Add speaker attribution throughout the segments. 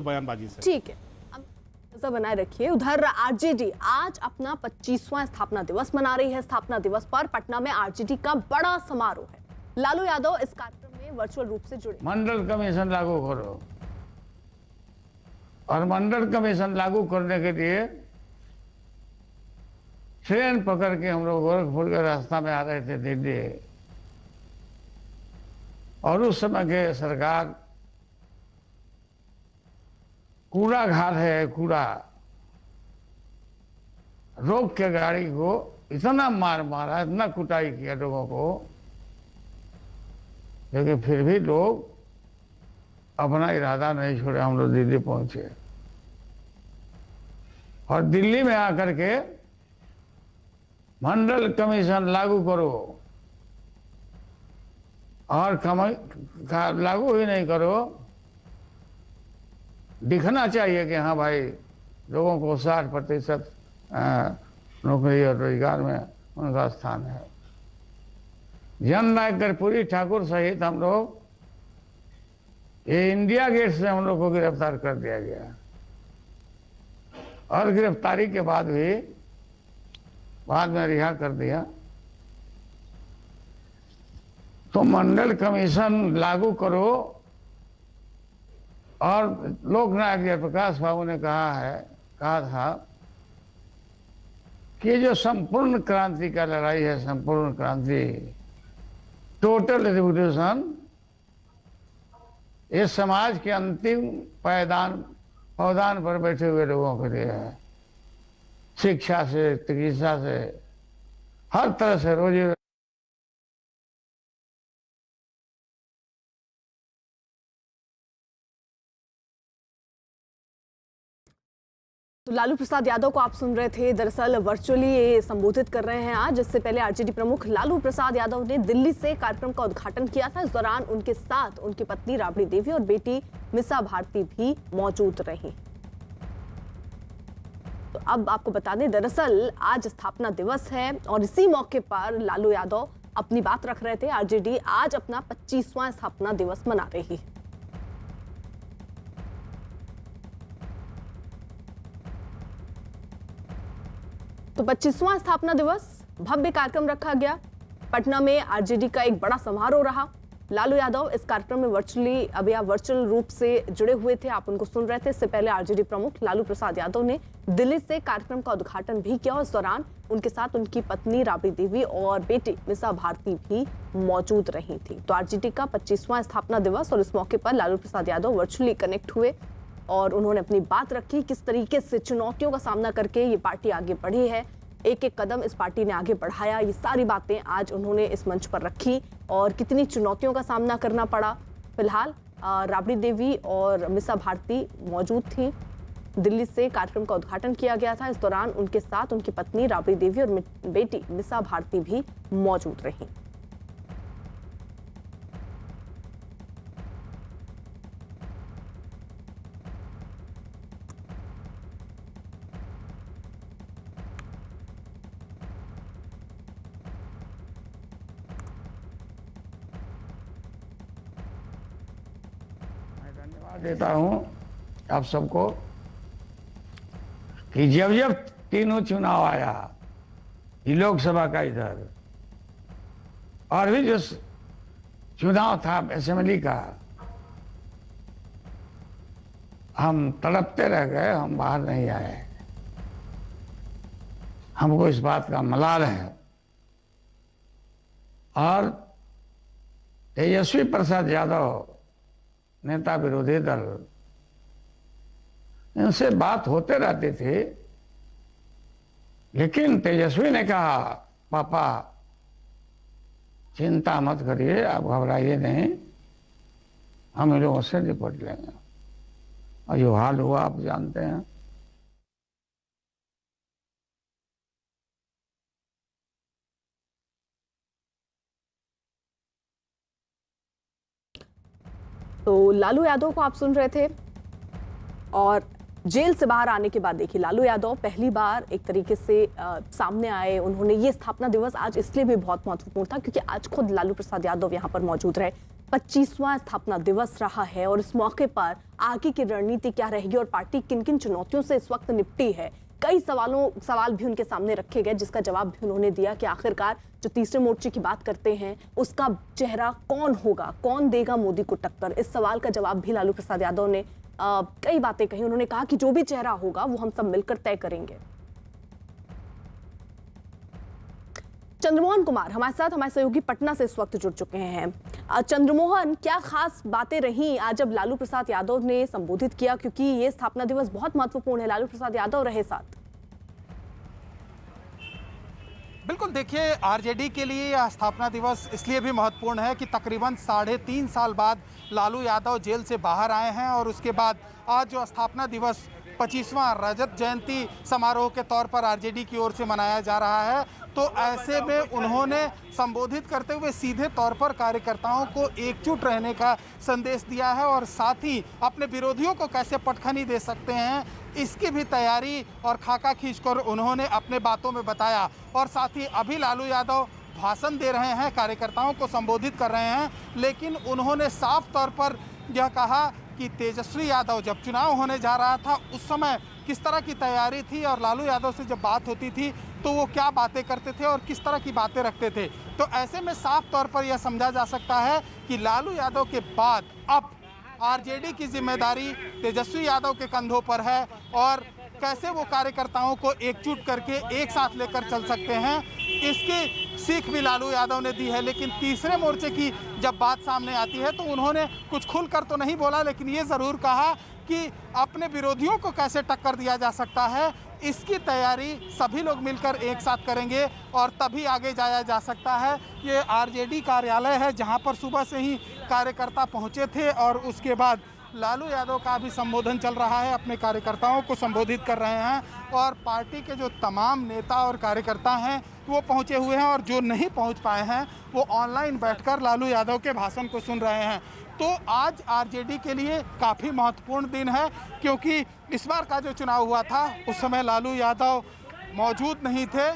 Speaker 1: बयानबाजी से।
Speaker 2: ठीक है, अब नजर बनाए रखिए। उधर आरजेडी आज अपना 25वां स्थापना दिवस मना रही है। स्थापना दिवस पर पटना में आरजेडी का बड़ा समारोह है। लालू यादव इस कार्यक्रम में वर्चुअल रूप से जुड़े।
Speaker 3: मंडल कमीशन लागू करो, और मंडल कमीशन लागू करने के लिए ट्रेन पकड़ के हम लोग गोरखपुर के रास्ता में आ रहे थे दिल्ली, और उस समय के सरकार कूड़ा घाट है, कूड़ा रोक के गाड़ी को इतना मारा, इतना कुटाई किया लोगों को, लेकिन फिर भी लोग अपना इरादा नहीं छोड़े। हम लोग दिल्ली पहुंचे और दिल्ली में आकर के मंडल कमीशन लागू करो, और लागू ही नहीं करो, दिखना चाहिए कि हाँ भाई लोगों को 60% नौकरी और रोजगार में उनका स्थान है। जननायक कर्पूरी ठाकुर सहित हम लोग ये इंडिया गेट से हम लोग को गिरफ्तार कर दिया गया, और गिरफ्तारी के बाद भी बाद में रिहा कर दिया। तो मंडल कमीशन लागू करो, और लोकनायक जयप्रकाश बाबू ने कहा था कि जो संपूर्ण क्रांति का लड़ाई है, संपूर्ण क्रांति, टोटल रिवोल्यूशन, इस समाज के अंतिम पायदान पर बैठे हुए लोगों के लिए है। शिक्षा से, चिकित्सा से, हर तरह से रोजी।
Speaker 2: तो लालू प्रसाद यादव को आप सुन रहे थे। दरअसल वर्चुअली ये संबोधित कर रहे हैं आज। इससे पहले आरजेडी प्रमुख लालू प्रसाद यादव ने दिल्ली से कार्यक्रम का उद्घाटन किया था। इस दौरान उनके साथ उनकी पत्नी राबड़ी देवी और बेटी मिसा भारती भी मौजूद रही। तो अब आपको बता दें, दरअसल आज स्थापना दिवस है और इसी मौके पर लालू यादव अपनी बात रख रहे थे। आरजेडी आज अपना 25वां स्थापना दिवस मना रही है। तो 25वां स्थापना दिवस, भव्य कार्यक्रम रखा गया। पटना में आरजेडी का एक बड़ा समारोह रहा। लालू यादव इस कार्यक्रम में वर्चुअल रूप से जुड़े हुए थे। आप उनको सुन रहे थे। इससे पहले आरजेडी प्रमुख लालू प्रसाद यादव ने दिल्ली से कार्यक्रम का उद्घाटन भी किया, और इस दौरान उनके साथ उनकी पत्नी राबड़ी देवी और बेटी मिसा भारती भी मौजूद रही थी। तो आरजेडी का 25वां स्थापना दिवस, और इस मौके पर लालू प्रसाद यादव वर्चुअली कनेक्ट हुए और उन्होंने अपनी बात रखी। किस तरीके से चुनौतियों का सामना करके ये पार्टी आगे बढ़ी है, एक एक कदम इस पार्टी ने आगे बढ़ाया, ये सारी बातें आज उन्होंने इस मंच पर रखी, और कितनी चुनौतियों का सामना करना पड़ा। फिलहाल राबड़ी देवी और मिसा भारती मौजूद थी। दिल्ली से कार्यक्रम का उद्घाटन किया गया था। इस दौरान उनके साथ उनकी पत्नी राबड़ी देवी और बेटी मिसा भारती भी मौजूद रही।
Speaker 3: धन्यवाद देता हूं आप सबको कि जब जब तीनों चुनाव आया, ये लोकसभा का इधर और भी जो चुनाव था असेंबली का, हम तड़पते रह गए, हम बाहर नहीं आए। हमको इस बात का मलाल है। और तेजस्वी प्रसाद यादव, नेता विरोधी दल, इनसे बात होते रहती थी, लेकिन तेजस्वी ने कहा, पापा चिंता मत करिए, आप घबराइए नहीं, हम इन लोगों से निपट लेंगे। और जो हाल हुआ आप जानते हैं।
Speaker 2: तो लालू यादव को आप सुन रहे थे। और जेल से बाहर आने के बाद देखिए, लालू यादव पहली बार एक तरीके से सामने आए। उन्होंने ये स्थापना दिवस आज इसलिए भी बहुत महत्वपूर्ण था क्योंकि आज खुद लालू प्रसाद यादव यहाँ पर मौजूद रहे। 25वां स्थापना दिवस रहा है और इस मौके पर आगे की रणनीति क्या रहेगी और पार्टी किन किन चुनौतियों से इस वक्त निपटी है। कई सवाल भी उनके सामने रखे गए, जिसका जवाब भी उन्होंने दिया कि आखिरकार जो तीसरे मोर्चे की बात करते हैं उसका चेहरा कौन होगा, कौन देगा मोदी को टक्कर। इस सवाल का जवाब भी लालू प्रसाद यादव ने कई बातें कही। उन्होंने कहा कि जो भी चेहरा होगा वो हम सब मिलकर तय करेंगे। चंद्रमोहन कुमार हमारे साथ, हमारे सहयोगी पटना से इस वक्त जुड़ चुके हैं। चंद्रमोहन, क्या खास बातें रहीं आज जब लालू प्रसाद यादव ने संबोधित किया, क्योंकि ये स्थापना दिवस बहुत महत्वपूर्ण है, लालू प्रसाद यादव रहे साथ।
Speaker 1: बिल्कुल, देखिए आरजेडी के लिए यह स्थापना दिवस इसलिए भी महत्वपूर्ण है कि तकरीबन 3.5 साल बाद लालू यादव जेल से बाहर आए हैं और उसके बाद आज जो स्थापना दिवस 25वां रजत जयंती समारोह के तौर पर आरजेडी की ओर से मनाया जा रहा है, तो ऐसे में उन्होंने संबोधित करते हुए सीधे तौर पर कार्यकर्ताओं को एकजुट रहने का संदेश दिया है और साथ ही अपने विरोधियों को कैसे पटखनी दे सकते हैं इसकी भी तैयारी और खाका खींचकर उन्होंने अपने बातों में बताया। और साथ ही अभी लालू यादव भाषण दे रहे हैं, कार्यकर्ताओं को संबोधित कर रहे हैं, लेकिन उन्होंने साफ तौर पर यह कहा कि तेजस्वी यादव जब चुनाव होने जा रहा था उस समय किस तरह की तैयारी थी और लालू यादव से जब बात होती थी तो वो क्या बातें करते थे और किस तरह की बातें रखते थे। तो ऐसे में साफ तौर पर यह समझा जा सकता है कि लालू यादव के बाद अब आरजेडी की जिम्मेदारी तेजस्वी यादव के कंधों पर है और कैसे वो कार्यकर्ताओं को एकजुट करके एक साथ लेकर चल सकते हैं, इसकी सीख भी लालू यादव ने दी है। लेकिन तीसरे मोर्चे की जब बात सामने आती है तो उन्होंने कुछ खुलकर तो नहीं बोला, लेकिन ये ज़रूर कहा कि अपने विरोधियों को कैसे टक्कर दिया जा सकता है, इसकी तैयारी सभी लोग मिलकर एक साथ करेंगे और तभी आगे जाया जा सकता है। ये आरजेडी कार्यालय है जहां पर सुबह से ही कार्यकर्ता पहुंचे थे और उसके बाद लालू यादव का भी संबोधन चल रहा है, अपने कार्यकर्ताओं को संबोधित कर रहे हैं और पार्टी के जो तमाम नेता और कार्यकर्ता हैं वो पहुंचे हुए हैं और जो नहीं पहुंच पाए हैं वो ऑनलाइन बैठकर लालू यादव के भाषण को सुन रहे हैं। तो आज आरजेडी के लिए काफ़ी महत्वपूर्ण दिन है, क्योंकि इस बार का जो चुनाव हुआ था उस समय लालू यादव मौजूद नहीं थे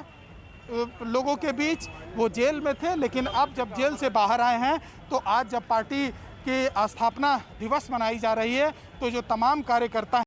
Speaker 1: लोगों के बीच, वो जेल में थे। लेकिन अब जब जेल से बाहर आए हैं तो आज जब पार्टी की स्थापना दिवस मनाई जा रही है तो जो तमाम कार्यकर्ता